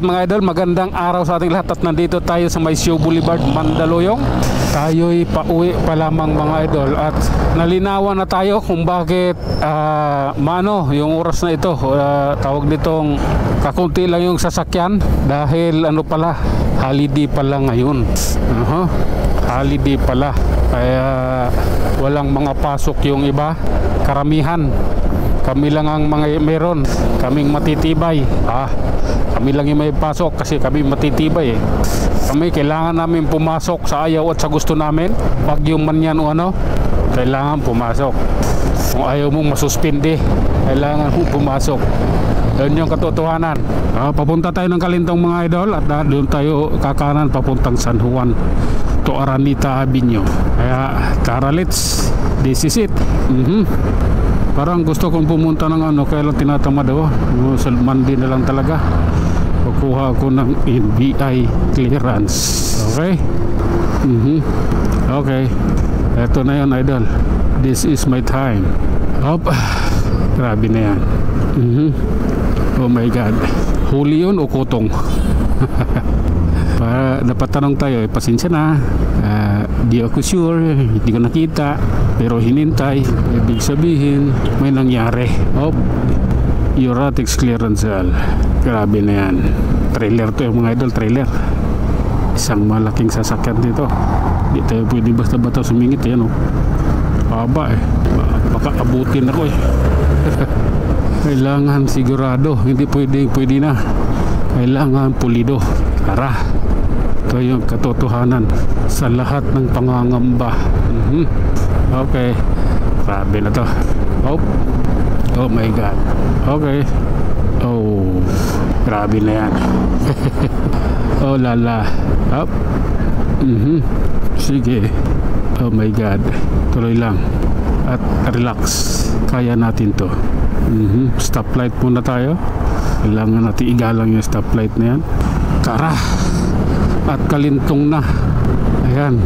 Alright mga idol, magandang araw sa ating lahat at nandito tayo sa Maisyo Boulevard, Mandaluyong. Tayo'y pauwi pa lamang mga idol at nalinawan na tayo kung bakit yung oras na ito. Tawag nitong kakunti lang yung sasakyan dahil ano pala, holiday pala ngayon. Holiday pala, kaya walang mga pasok yung iba, karamihan. Kami lang ang mga meron, kaming matitibay. Kami lang yung may pasok kasi kami matitibay eh. Kami kailangan namin pumasok sa ayaw at sa gusto namin. Bagyo man yan o ano, kailangan pumasok. Kung ayaw mong masuspindi, kailangan mong pumasok. Yun yung katotohanan. Papunta tayo ng Kalintong mga idol at doon tayo kakanan papuntang San Juan to Araneta Avenue. Kaya tara, let's, this is it. Parang gusto kong pumunta ng ano, kaya lang tinatamad ako. Sa Monday na lang talaga. Kukuha ako ng NBI clearance. Okay? Okay. Eto na yun idol. This is my time. Grabe na yan. Oh my God. Huli yun o kutong? Para napatanong tayo, pasensya na, di ako sure, hindi ko nakita, pero hinintay, ibig sabihin may nangyari. Euratics clearance sale. Grabe na yan. Trailer to yung mga idol, trailer. Isang malaking sasakyan dito. Di tayo pwede basta-basta sumingit. Yan haba eh, baka abutin ako eh. Kailangan sigurado, hindi pwede na. Kailangan pulido. Tara, ito yung katotohanan sa lahat ng pangangamba. Okay, grabe na to. Oh my God. Okay. Oh, grabe na yan. Oh lala. Sige. Oh my God. Tuloy lang at relax. Kaya natin to. Stoplight muna tayo. Kailangan natin igalang yung stoplight na yan. Tara. At Kalintong na. Ayan.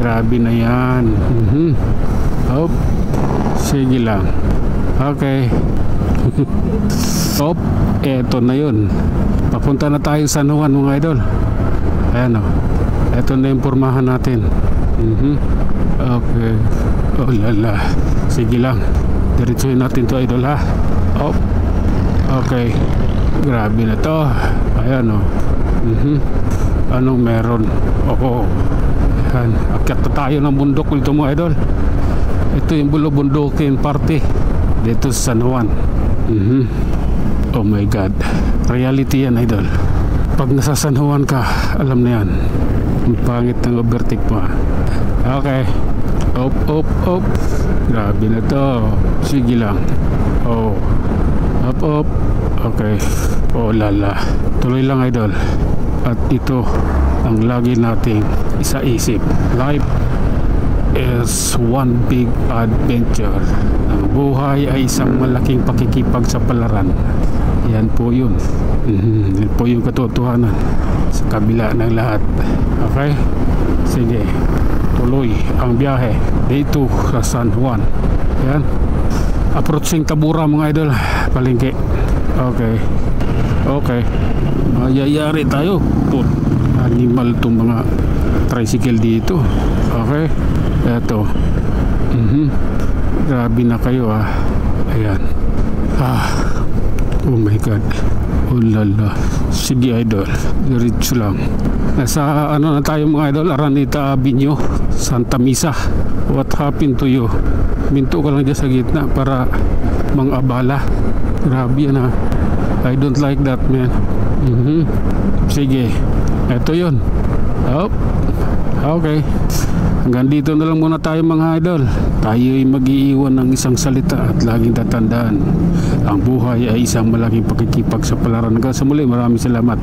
Grabe na yan. Sige lang. Okay. Eto na yun. Papunta na tayo sa San Juan mga idol. Ayan eto na yung pormahan natin. Okay. Oh lala. Sige lang. Diretsuhin natin to idol ha. Okay. Grabe na to. Ayan Anong meron? Ayan. Akyat na tayo ng bundok dito mga idol. Ito yung bulubundukin party dito sa San Juan. Oh my God. Reality yan idol. Pag nasa San Juan ka, alam na yan. Ang pangit ng overtake mo. Okay. Up. Grabe na to. Sige lang. Up. Okay. Oh lala. Tuloy lang idol. At ito ang lagi nating isaisip. Life is one big adventure. Ang buhay ay isang malaking pakikipagsapalaran. Yan po yun. Yan po yung katotohanan sa kabila ng lahat. Okay? Sige, tuloy ang biyahe dito sa San Juan. Yan, approaching Tabura mga idol, palengke. Okay, mayayari tayo. Animal itong mga tricycle dito. Okay, eto. Grabe na kayo Ayan. Oh my God. Oh lala. Sige idol, diretso lang. Nasa ano na tayo mga idol, Araneta Avenue, Santa Misa. What happened to you? Minto ka lang dyan sa gitna para mang-abala. Grabe yan I don't like that man. Sige, eto yun. Okay. Hanggang dito na lang muna tayo mga idol. Tayo'y mag-iiwan ng isang salita at laging tatandaan, ang buhay ay isang malaking pakikipagsapalaran. Hanggang sa muli, maraming salamat.